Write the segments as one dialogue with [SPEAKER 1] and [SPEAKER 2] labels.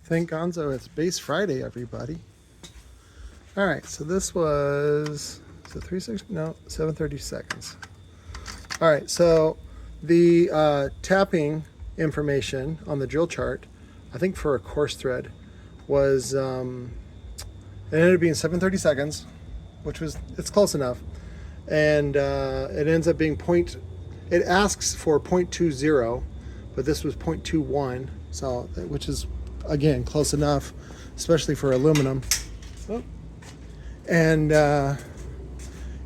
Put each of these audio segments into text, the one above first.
[SPEAKER 1] Thank Gonzo, it's Base Friday, everybody. All right, so this was, is it 360? No, 730 seconds. All right, so the tapping information on the drill chart, I think for a course thread, was, it ended up being 730 seconds, which was, it's close enough. And it ends up being it asks for 0.20, but this was 0.21, so, which is, again, close enough, especially for aluminum. Oh. And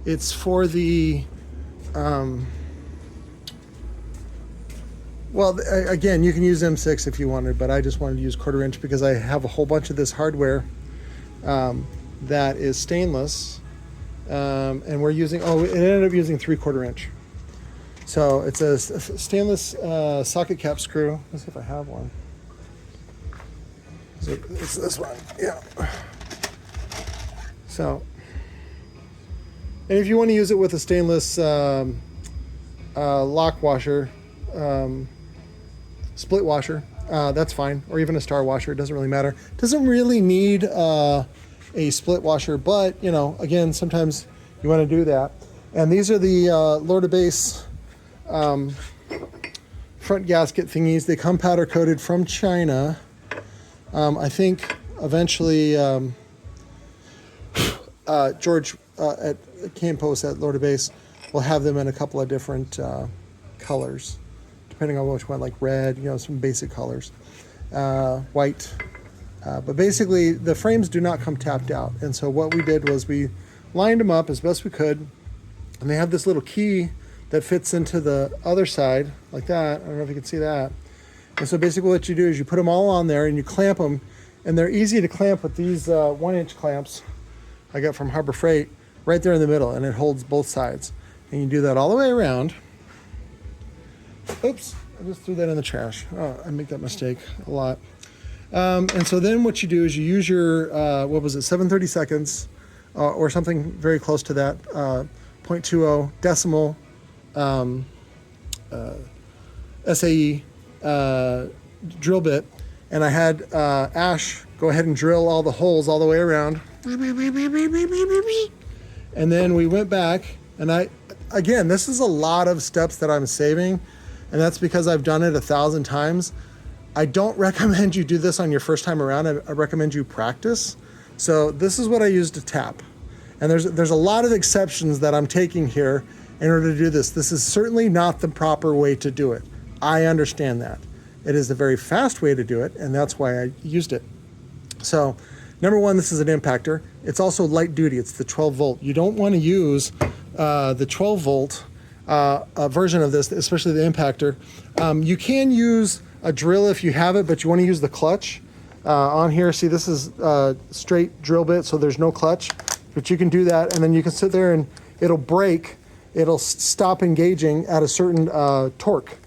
[SPEAKER 1] it's for the, well, again, you can use M6 if you wanted, but I just wanted to use 1/4 inch because I have a whole bunch of this hardware that is stainless, and we're using, it ended up using 3/4 inch. So it's a stainless socket cap screw. Let's see if I have one. So it's this one, yeah. So, and if you want to use it with a stainless lock washer, split washer, that's fine, or even a star washer, it doesn't really matter. It doesn't really need a split washer, but, you know, again, sometimes you want to do that. And these are the LLDSE front gasket thingies. They come powder coated from China. I think eventually George at Cane Post at LLDSE will have them in a couple of different colors, depending on which one, like red, you know, some basic colors, white. But basically, the frames do not come tapped out. And so what we did was we lined them up as best we could, and they have this little key that fits into the other side, like that. I don't know if you can see that. And so basically what you do is you put them all on there and you clamp them, and they're easy to clamp with these 1-inch clamps I got from Harbor Freight right there in the middle, and it holds both sides. And you do that all the way around. Oops, I just threw that in the trash. Oh, I make that mistake a lot. And so then what you do is you use your, 730 seconds or something very close to that, 0.20 decimal SAE drill bit, and I had Ash go ahead and drill all the holes all the way around. And then we went back, and again, this is a lot of steps that I'm saving, and that's because I've done it 1,000 times. I don't recommend you do this on your first time around. I recommend you practice. So this is what I use to tap. And there's a lot of exceptions that I'm taking here in order to do this. This is certainly not the proper way to do it. I understand that. It is a very fast way to do it, and that's why I used it. So, number one, this is an impactor. It's also light duty. It's the 12 volt. You don't want to use the 12 volt version of this, especially the impactor. You can use a drill if you have it, but you want to use the clutch. On here, see, this is straight drill bit, so there's no clutch. But you can do that, and then you can sit there and it'll break. It'll stop engaging at a certain torque.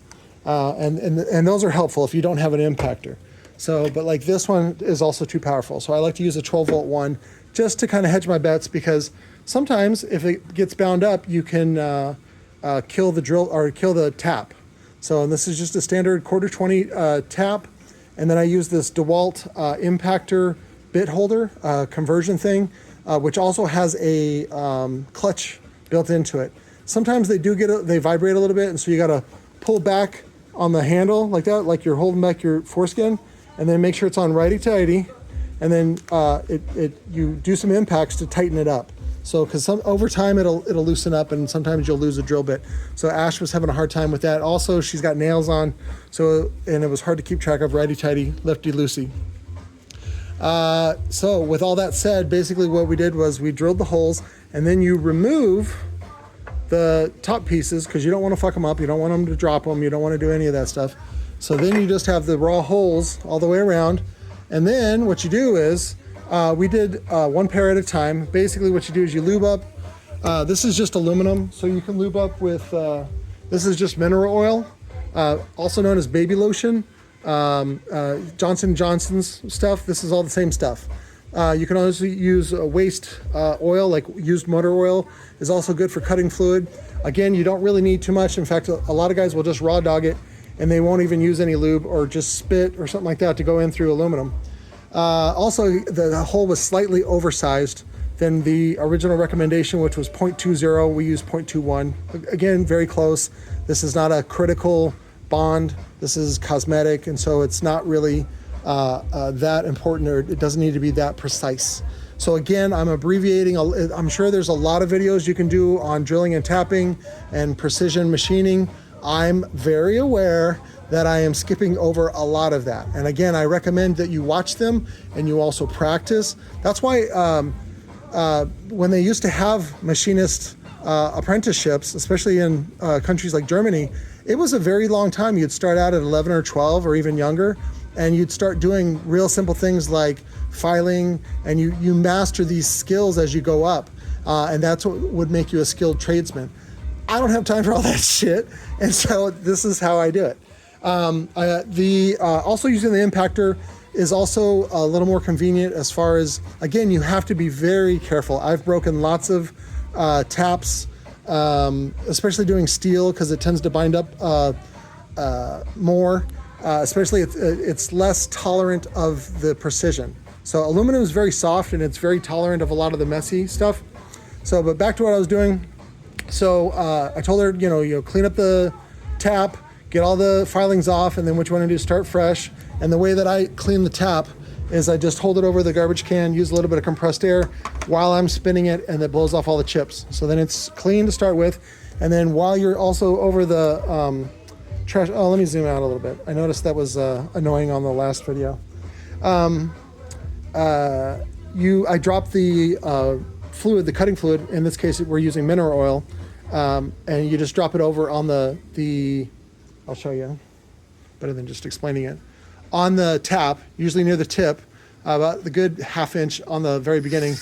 [SPEAKER 1] And those are helpful if you don't have an impactor. So, but like this one is also too powerful. So I like to use a 12 volt one just to kind of hedge my bets, because sometimes if it gets bound up, you can kill the drill or kill the tap. So, and this is just a standard 1/4-20 tap. And then I use this DeWalt impactor bit holder conversion thing, which also has a clutch built into it. Sometimes they they vibrate a little bit, and so you got to pull back on the handle like that, like you're holding back your foreskin, and then make sure it's on righty-tighty, and then you do some impacts to tighten it up. So, because over time it'll loosen up, and sometimes you'll lose a drill bit. So Ash was having a hard time with that. Also, she's got nails on, and it was hard to keep track of righty-tighty, lefty-loosey. So with all that said, basically what we did was we drilled the holes, and then you remove the top pieces because you don't want to fuck them up. You don't want them to drop them. You don't want to do any of that stuff. So then you just have the raw holes all the way around. And then what you do is, we did one pair at a time. Basically what you do is you lube up. This is just aluminum, so you can lube up with, this is just mineral oil, also known as baby lotion. Johnson & Johnson's stuff. This is all the same stuff. You can also use waste oil, like used motor oil is also good for cutting fluid. Again, you don't really need too much. In fact, a lot of guys will just raw dog it and they won't even use any lube or just spit or something like that to go in through aluminum. Also, the hole was slightly oversized than the original recommendation, which was 0.20. We use 0.21. Again, very close. This is not a critical bond. This is cosmetic, and so it's not really that important, or it doesn't need to be that precise. So again, I'm abbreviating. I'm sure there's a lot of videos you can do on drilling and tapping and precision machining. I'm very aware that I am skipping over a lot of that. And again, I recommend that you watch them and you also practice. That's why when they used to have machinist apprenticeships, especially in countries like Germany, it was a very long time. You'd start out at 11 or 12 or even younger, and you'd start doing real simple things like filing, and you master these skills as you go up, and that's what would make you a skilled tradesman. I don't have time for all that shit, and so this is how I do it. Also using the impactor is also a little more convenient as far as, again, you have to be very careful. I've broken lots of taps, especially doing steel, because it tends to bind up more, especially it's less tolerant of the precision. So aluminum is very soft and it's very tolerant of a lot of the messy stuff. So, but back to what I was doing. So I told her, clean up the tap, get all the filings off, and then what you want to do is start fresh. And the way that I clean the tap is I just hold it over the garbage can, use a little bit of compressed air while I'm spinning it, and it blows off all the chips. So then it's clean to start with. And then while you're also over the trash, let me zoom out a little bit. I noticed that was annoying on the last video. I dropped the fluid, the cutting fluid. In this case, we're using mineral oil, and you just drop it over on the. I'll show you, better than just explaining it. On the tap, usually near the tip, about the good ½ inch on the very beginning,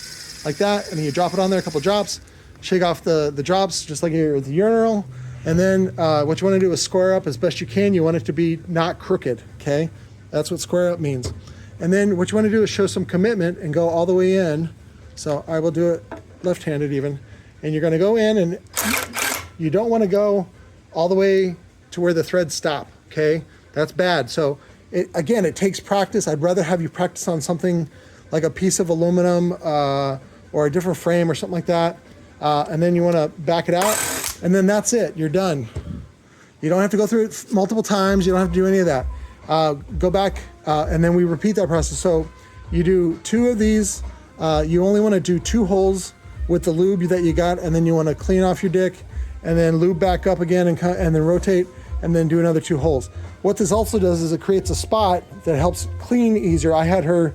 [SPEAKER 1] like that, and then you drop it on there, a couple drops, shake off the drops, just like you're at the urinal, and then what you want to do is square up as best you can. You want it to be not crooked, okay? That's what square up means. And then what you want to do is show some commitment and go all the way in. So I will do it left-handed even. And you're going to go in, and you don't want to go all the way to where the threads stop, okay? That's bad. So again, it takes practice. I'd rather have you practice on something like a piece of aluminum or a different frame or something like that. And then you want to back it out, and then that's it. You're done. You don't have to go through it multiple times. You don't have to do any of that. Go back, and then we repeat that process. So you do 2 of these. You only want to do 2 holes with the lube that you got, and then you want to clean off your dick, and then lube back up again, and then rotate, and then do another 2 holes. What this also does is it creates a spot that helps clean easier. I had her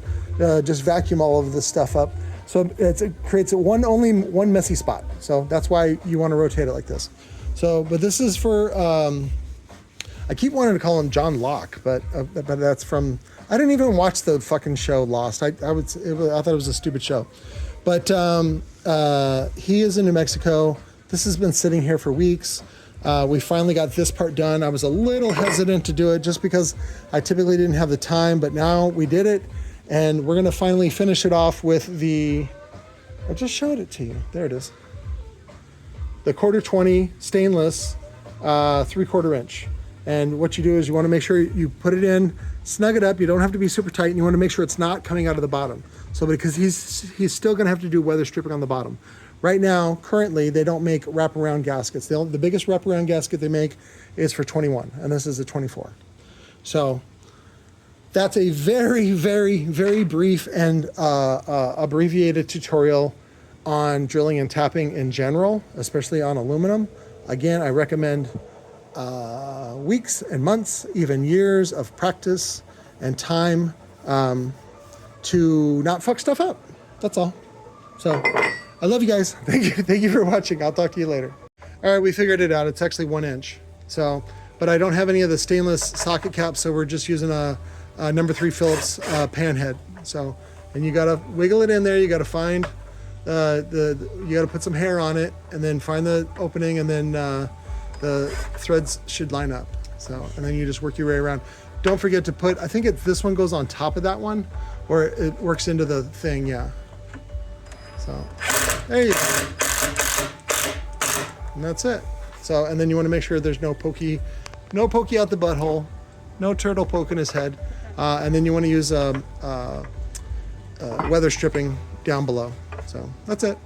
[SPEAKER 1] just vacuum all of this stuff up. So it creates only one messy spot. So that's why you want to rotate it like this. So, but this is for, I keep wanting to call him John Locke, but that's from, I didn't even watch the fucking show Lost. I thought it was a stupid show. But he is in New Mexico. This has been sitting here for weeks. We finally got this part done. I was a little hesitant to do it just because I typically didn't have the time, but now we did it, and we're gonna finally finish it off with I just showed it to you. There it is. The 1/4-20 stainless 3/4 inch. And what you do is you wanna make sure you put it in, snug it up. You don't have to be super tight, and you wanna make sure it's not coming out of the bottom. So because he's still gonna have to do weather stripping on the bottom. Right now, currently, they don't make wraparound gaskets. The biggest wraparound gasket they make is for 21, and this is a 24. So that's a very, very, very brief and abbreviated tutorial on drilling and tapping in general, especially on aluminum. Again, I recommend weeks and months, even years of practice and time to not fuck stuff up. That's all. So I love you guys. Thank you for watching. I'll talk to you later. All right, we figured it out. It's actually 1 inch. So, but I don't have any of the stainless socket caps, so we're just using a number 3 Phillips pan head. So, and you gotta wiggle it in there. You gotta find you gotta put some hair on it, and then find the opening, and then the threads should line up. So, and then you just work your way around. Don't forget to put, I think this one goes on top of that one, or it works into the thing, yeah. So, there you go. And that's it. So, and then you want to make sure there's no pokey out the butthole, no turtle poking his head. And then you want to use weather stripping down below. So that's it.